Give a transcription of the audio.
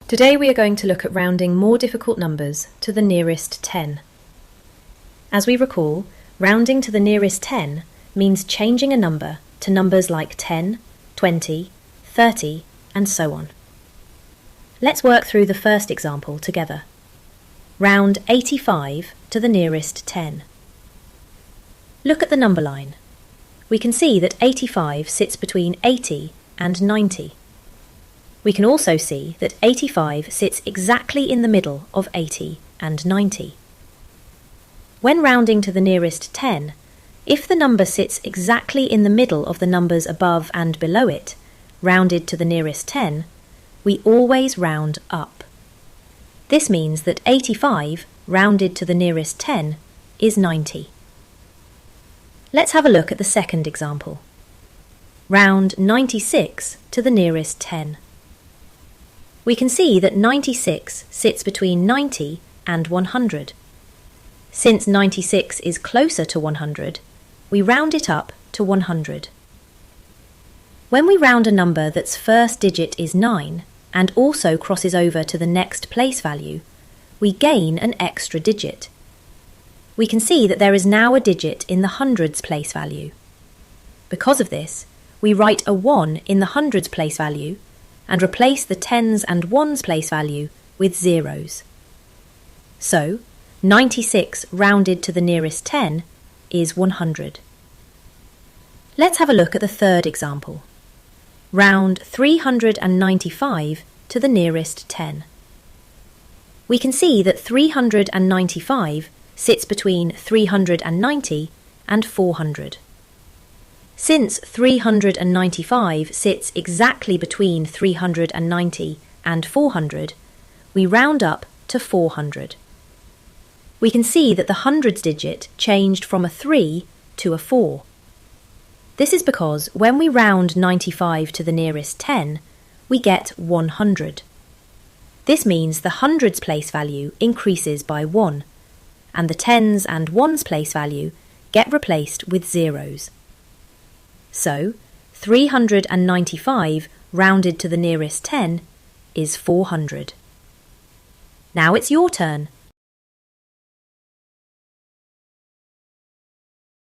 Today we are going to look at rounding more difficult numbers to the nearest 10. As we recall, rounding to the nearest 10 means changing a number to numbers like 10, 20, 30, and so on. Let's work through the first example together. Round 85 to the nearest 10. Look at the number line. We can see that 85 sits between 80 and 90. We can also see that 85 sits exactly in the middle of 80 and 90. When rounding to the nearest 10, if the number sits exactly in the middle of the numbers above and below it, rounded to the nearest 10, we always round up. This means that 85, rounded to the nearest 10, is 90. Let's have a look at the second example. Round 96 to the nearest 10. We can see that 96 sits between 90 and 100. Since 96 is closer to 100, we round it up to 100. When we round a number that's first digit is 9 and also crosses over to the next place value, we gain an extra digit. We can see that there is now a digit in the hundreds place value. Because of this, we write a 1 in the hundreds place value and replace the tens and ones place value with zeros. So, 96 rounded to the nearest 10 is 100. Let's have a look at the third example. Round 395 to the nearest 10. We can see that 395 sits between 390 and 400. Since 395 sits exactly between 390 and 400, we round up to 400. We can see that the hundreds digit changed from a 3 to a 4. This is because when we round 95 to the nearest 10, we get 100. This means the hundreds place value increases by 1, and the tens and ones place value get replaced with zeros. So, 395 rounded to the nearest 10 is 400. Now it's your turn.